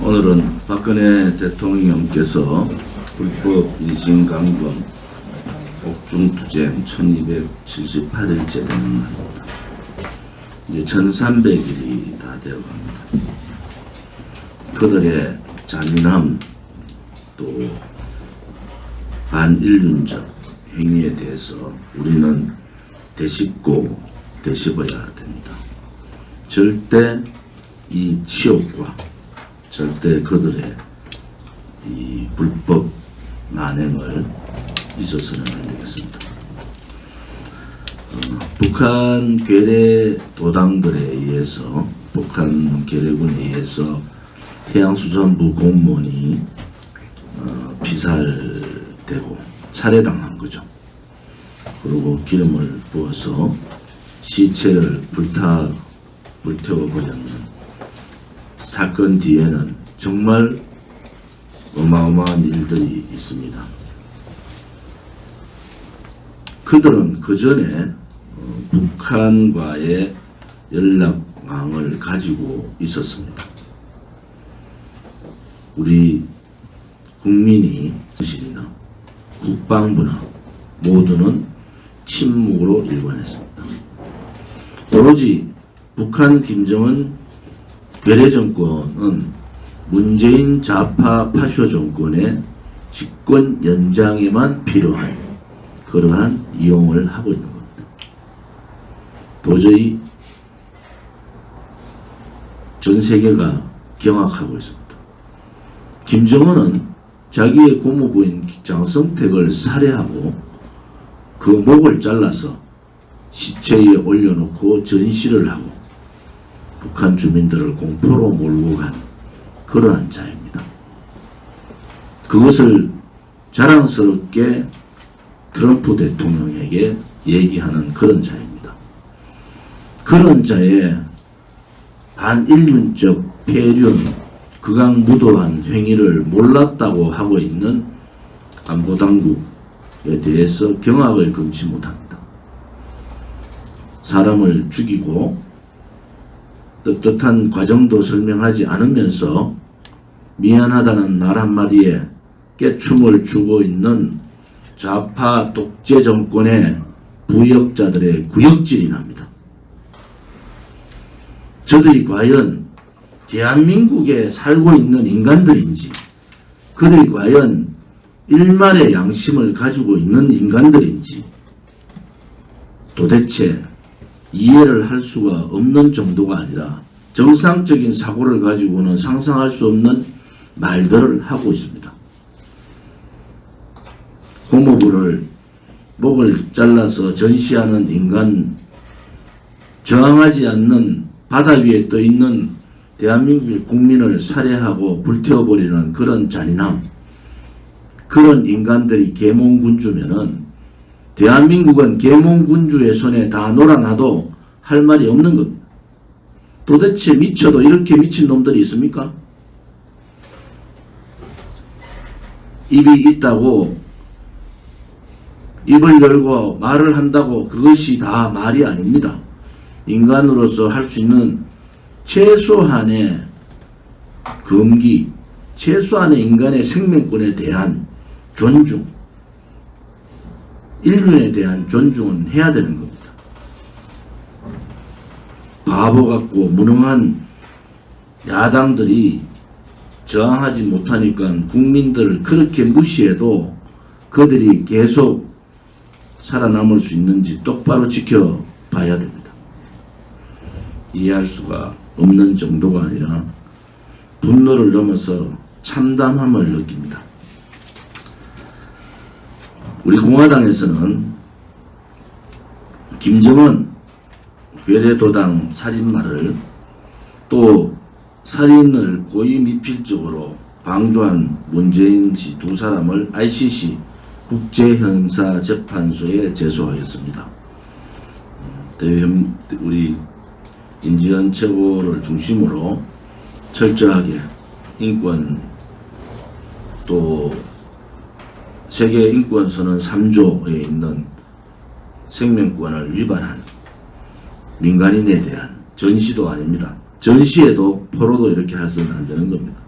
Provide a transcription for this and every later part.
오늘은 박근혜 대통령께서 불법 인신강권 옥중투쟁 1278일째 되는 날입니다. 이제 1300일이 다 되어갑니다. 그들의 잔인함 또 반인륜적 행위에 대해서 우리는 되짚고 되짚어야 됩니다. 절대 이 치욕과 절대 그들의 이 불법 만행을 있어서는 안 되겠습니다. 북한 괴뢰 도당들에 의해서 북한 괴뢰군에 의해서 해양수산부 공무원이 피살되고 살해당한 거죠. 그리고 기름을 부어서 시체를 불태워버렸는 사건 뒤에는 정말 어마어마한 일들이 있습니다. 그들은 그 전에 북한과의 연락망을 가지고 있었습니다. 우리 국민이 실이나 국방부나 모두는 침묵으로 일관했습니다. 오로지 북한 김정은 괴뢰 정권은 문재인 좌파 파쇼 정권의 집권 연장에만 필요한 그러한 이용을 하고 있는 겁니다. 도저히 전 세계가 경악하고 있습니다. 김정은은 자기의 고모부인 장성택을 살해하고 그 목을 잘라서 시체에 올려놓고 전시를 하고 북한 주민들을 공포로 몰고 간 그러한 자입니다. 그것을 자랑스럽게 트럼프 대통령에게 얘기하는 그런 자입니다. 그런 자의 반인륜적 폐륜, 극악무도한 행위를 몰랐다고 하고 있는 안보당국에 대해서 경악을 금치 못합니다. 사람을 죽이고 떳떳한 과정도 설명하지 않으면서 미안하다는 말 한마디에 깨춤을 추고 있는 좌파 독재 정권의 부역자들의 구역질이 납니다. 저들이 과연 대한민국에 살고 있는 인간들인지, 그들이 과연 일말의 양심을 가지고 있는 인간들인지 도대체 이해를 할 수가 없는 정도가 아니라 정상적인 사고를 가지고는 상상할 수 없는 말들을 하고 있습니다. 고모부를 목을 잘라서 전시하는 인간, 저항하지 않는 바다 위에 떠있는 대한민국의 국민을 살해하고 불태워버리는 그런 잔인함, 그런 인간들이 계몽군주면은 대한민국은 계몽군주의 손에 다 놀아놔도 할 말이 없는 겁니다. 도대체 미쳐도 이렇게 미친 놈들이 있습니까? 입이 있다고 입을 열고 말을 한다고 그것이 다 말이 아닙니다. 인간으로서 할 수 있는 최소한의 금기, 최소한의 인간의 생명권에 대한 존중, 인륜에 대한 존중은 해야 되는 겁니다. 바보 같고 무능한 야당들이 저항하지 못하니까 국민들을 그렇게 무시해도 그들이 계속 살아남을 수 있는지 똑바로 지켜봐야 됩니다. 이해할 수가 없는 정도가 아니라 분노를 넘어서 참담함을 느낍니다. 우리 공화당에서는 김정은 괴뢰도당 살인마를 또 살인을 고의 미필적으로 방조한 문재인 씨 두 사람을 ICC 국제형사재판소에 제소하였습니다. 우리 임지연 최고를 중심으로 철저하게 인권 또 세계인권선언 3조에 있는 생명권을 위반한 민간인에 대한 전시도 아닙니다. 전시에도 포로도 이렇게 해서는 안 되는 겁니다.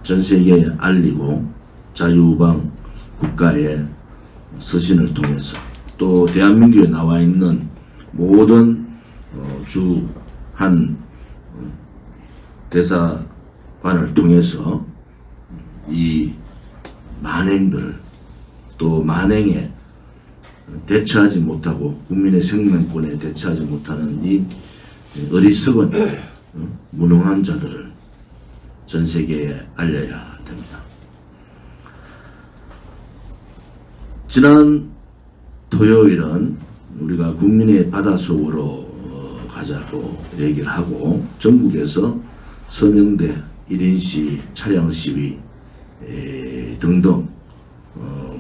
전 세계에 알리고 자유우방 국가의 서신을 통해서 또 대한민국에 나와 있는 모든 주 한 대사관을 통해서 이 만행들을 또 만행에 대처하지 못하고 국민의 생명권에 대처하지 못하는 이 어리석은 무능한 자들을 전 세계에 알려야 됩니다. 지난 토요일은 우리가 국민의 바닷속으로 가자고 얘기를 하고 전국에서 서명대 1인 시, 차량 시위 등등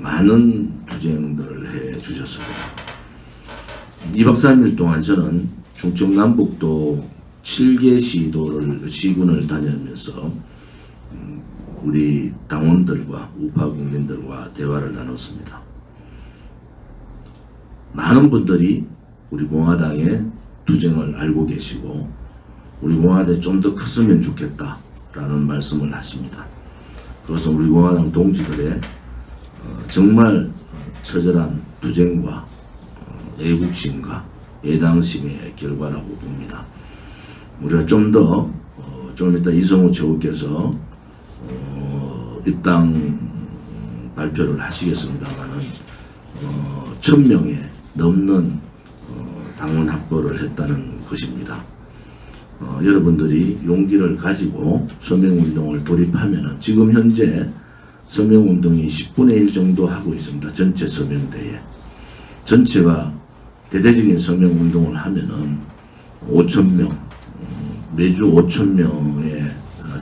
많은 투쟁들을 해 주셨습니다. 2박 3일 동안 저는 충청남북도 7개 시군을 다니면서 우리 당원들과 우파 국민들과 대화를 나눴습니다. 많은 분들이 우리 공화당의 투쟁을 알고 계시고 우리 공화당이 좀 더 컸으면 좋겠다라는 말씀을 하십니다. 그래서 우리 공화당 동지들의 정말 처절한 투쟁과 애국심과 애당심의 결과라고 봅니다. 우리가 좀 이따 이성우 최고께서 입당 발표를 하시겠습니다만은 1000명에 넘는 당원 확보를 했다는 것입니다. 여러분들이 용기를 가지고 서명운동을 돌입하면은 지금 현재 서명운동이 10분의 1 정도 하고 있습니다. 전체 서명대에. 전체가 대대적인 서명운동을 하면은 5,000명, 매주 5,000명의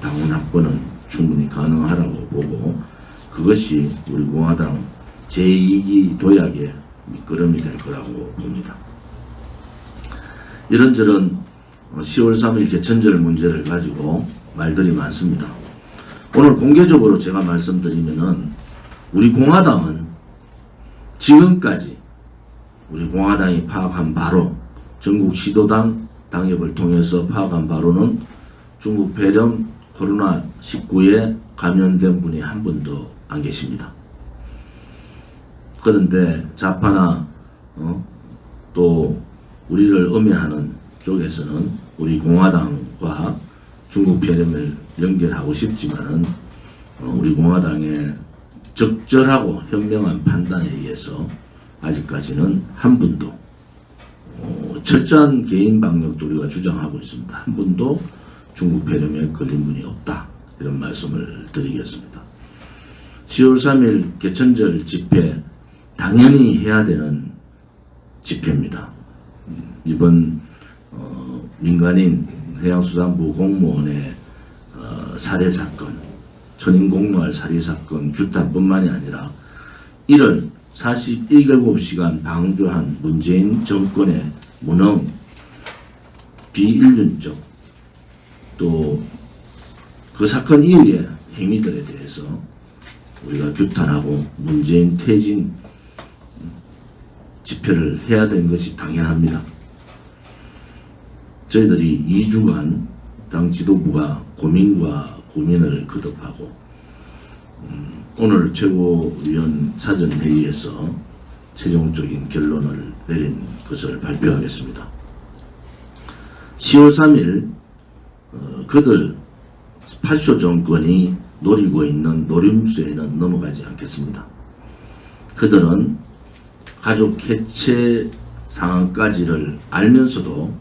당원 확보는 충분히 가능하라고 보고 그것이 우리 공화당 제2기 도약의 밑거름이 될 거라고 봅니다. 이런저런 10월 3일 개천절 문제를 가지고 말들이 많습니다. 오늘 공개적으로 제가 말씀드리면은 우리 공화당은 지금까지 우리 공화당이 파악한 바로 전국 시도당 당협을 통해서 파악한 바로는 중국 폐렴 코로나19에 감염된 분이 한 분도 안 계십니다. 그런데 좌파나 또 우리를 음해하는 쪽에서는 우리 공화당과 중국 폐렴을 연결하고 싶지만은 우리 공화당의 적절하고 현명한 판단에 의해서 아직까지는 한 분도 철저한 개인 방역도 우리가 주장하고 있습니다. 한 분도 중국 폐렴에 걸린 분이 없다. 이런 말씀을 드리겠습니다. 10월 3일 개천절 집회 당연히 해야 되는 집회입니다. 이번 민간인 해양수산부 공무원의 살해사건, 천인공노할 살해사건 규탄뿐만이 아니라 이를 47시간 방조한 문재인 정권의 무능, 비인륜적 또 그 사건 이후의 행위들에 대해서 우리가 규탄하고 문재인 퇴진 집회를 해야 되는 것이 당연합니다. 저희들이 2주간 당 지도부가 고민과 고민을 거듭하고 오늘 최고위원 사전회의에서 최종적인 결론을 내린 것을 발표하겠습니다. 10월 3일 그들 파쇼 정권이 노리고 있는 노림수에는 넘어가지 않겠습니다. 그들은 가족 해체 상황까지를 알면서도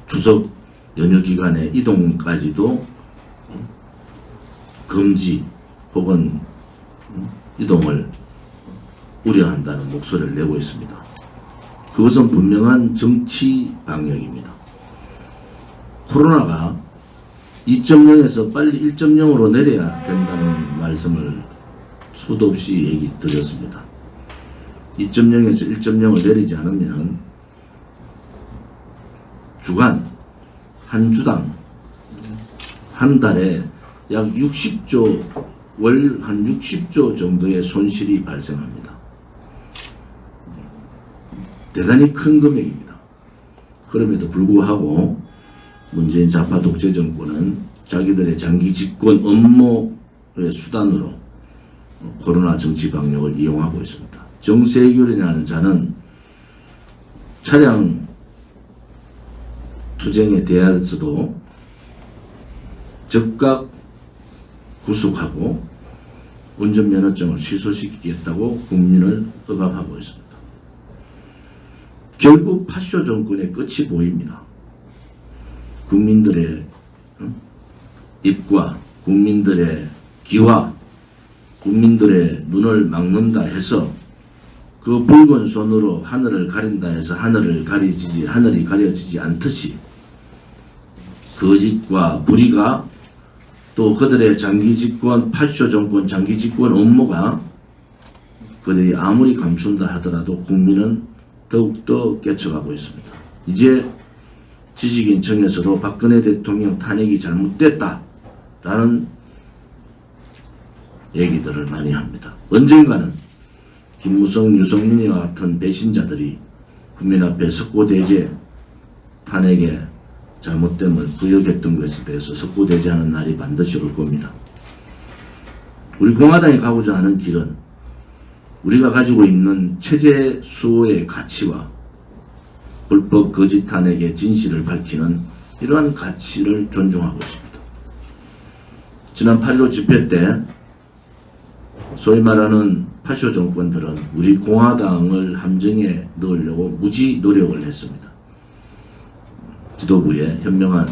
추석 연휴 기간에 이동까지도 금지 혹은 이동을 우려한다는 목소리를 내고 있습니다. 그것은 분명한 정치 방역입니다. 코로나가 2.0에서 빨리 1.0으로 내려야 된다는 말씀을 수도 없이 얘기 드렸습니다. 2.0에서 1.0을 내리지 않으면 주간 한 주당 한 달에 약 60조 월 한 60조 정도의 손실이 발생합니다. 대단히 큰 금액입니다. 그럼에도 불구하고 문재인 좌파 독재 정권은 자기들의 장기 집권 업무의 수단으로 코로나 정치 방역을 이용하고 있습니다. 정세균이라는 자는 차량 투쟁에 대해서도 즉각 구속하고 운전면허증을 취소시키겠다고 국민을 억압하고 있습니다. 결국 파쇼 정권의 끝이 보입니다. 국민들의 입과 국민들의 귀와 국민들의 눈을 막는다 해서 그 붉은 손으로 하늘을 가린다 해서 하늘이 가려지지 않듯이 거짓과 불의가 또 그들의 장기 집권, 파쇼 정권 장기 집권 업무가 그들이 아무리 감춘다 하더라도 국민은 더욱더 깨쳐가고 있습니다. 이제 지식인청에서도 박근혜 대통령 탄핵이 잘못됐다라는 얘기들을 많이 합니다. 언젠가는 김무성, 유승민이와 같은 배신자들이 국민 앞에 석고대죄 탄핵에 잘못됨을 부역했던 것에 대해서 석고대죄하는 날이 반드시 올 겁니다. 우리 공화당이 가고자 하는 길은 우리가 가지고 있는 체제 수호의 가치와 불법 거짓 탄핵의 진실을 밝히는 이러한 가치를 존중하고 있습니다. 지난 8.15 집회 때 소위 말하는 파쇼 정권들은 우리 공화당을 함정에 넣으려고 무지 노력을 했습니다. 지도부의 현명한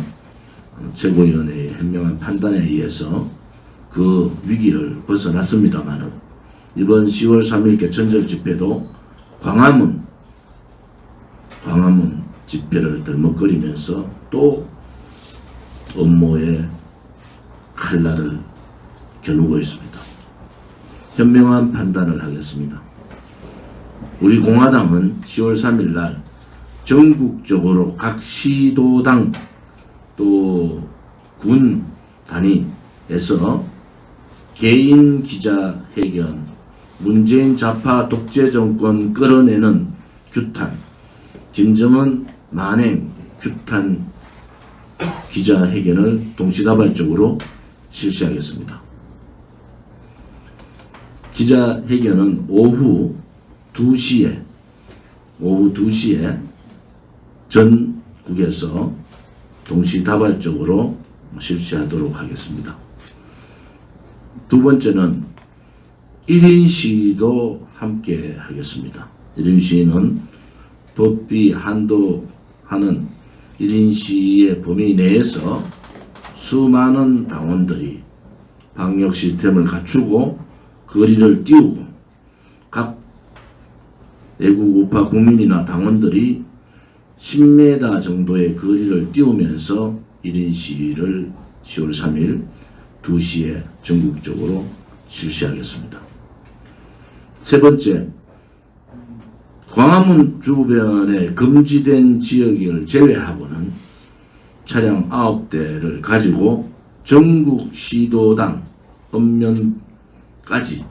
최고위원회의 현명한 판단에 의해서 그 위기를 벗어났습니다마는 이번 10월 3일 개천절 집회도 광화문 집회를 들먹거리면서 또 업무의 칼날을 겨누고 있습니다. 현명한 판단을 하겠습니다. 우리 공화당은 10월 3일 날 전국적으로 각 시도당 또 군 단위에서 개인 기자회견, 문재인 좌파 독재 정권 끌어내는 규탄, 김정은 만행 규탄 기자회견을 동시다발적으로 실시하겠습니다. 기자회견은 오후 2시에 전국에서 동시다발적으로 실시하도록 하겠습니다. 두 번째는 1인 시위도 함께 하겠습니다. 1인 시위는 법비 한도하는 1인 시위의 범위 내에서 수많은 당원들이 방역 시스템을 갖추고 거리를 띄우고 각 애국 우파 국민이나 당원들이 10m 정도의 거리를 띄우면서 1인 시위를 10월 3일 2시에 전국적으로 실시하겠습니다. 세 번째, 광화문 주변에 금지된 지역을 제외하고는 차량 9대를 가지고 전국 시도당 읍면까지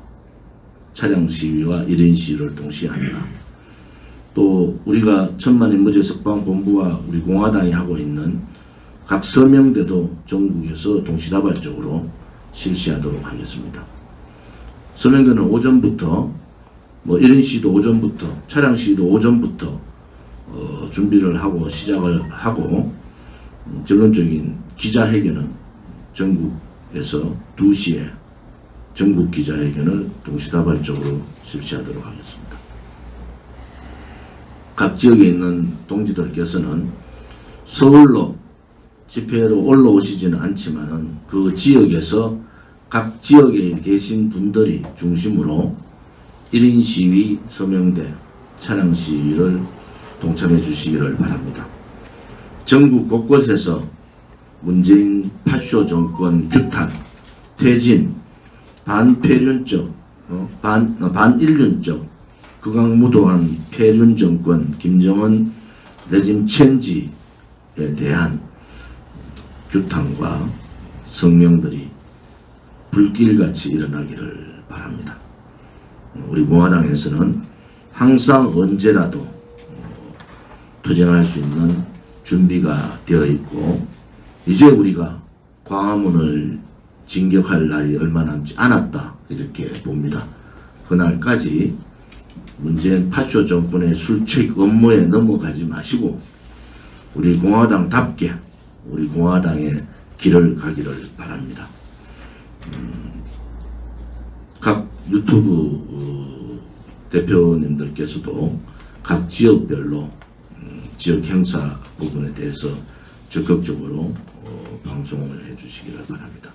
차량 시위와 1인 시위를 동시에 합니다. 또 우리가 천만인무죄석방본부와 우리 공화당이 하고 있는 각 서명대도 전국에서 동시다발적으로 실시하도록 하겠습니다. 서명대는 오전부터 1인 시위도 오전부터 차량 시위도 오전부터 준비를 하고 시작을 하고 결론적인 기자회견은 전국에서 2시에 전국 기자회견을 동시다발적으로 실시하도록 하겠습니다. 각 지역에 있는 동지들께서는 서울로 집회로 올라오시지는 않지만은 그 지역에서 각 지역에 계신 분들이 중심으로 1인 시위, 서명대, 차량 시위를 동참해 주시기를 바랍니다. 전국 곳곳에서 문재인 파쇼 정권 규탄, 퇴진, 반폐륜적, 반인륜적, 극악무도한 폐륜 정권 김정은 레짐 체인지에 대한 규탄과 성명들이 불길같이 일어나기를 바랍니다. 우리 공화당에서는 항상 언제라도 투쟁할 수 있는 준비가 되어 있고 이제 우리가 광화문을 진격할 날이 얼마 남지 않았다 이렇게 봅니다. 그날까지 문재인 파쇼 정권의 술책 업무에 넘어가지 마시고 우리 공화당답게 우리 공화당의 길을 가기를 바랍니다. 각 유튜브 대표님들께서도 각 지역별로 지역 행사 부분에 대해서 적극적으로 방송을 해주시기를 바랍니다.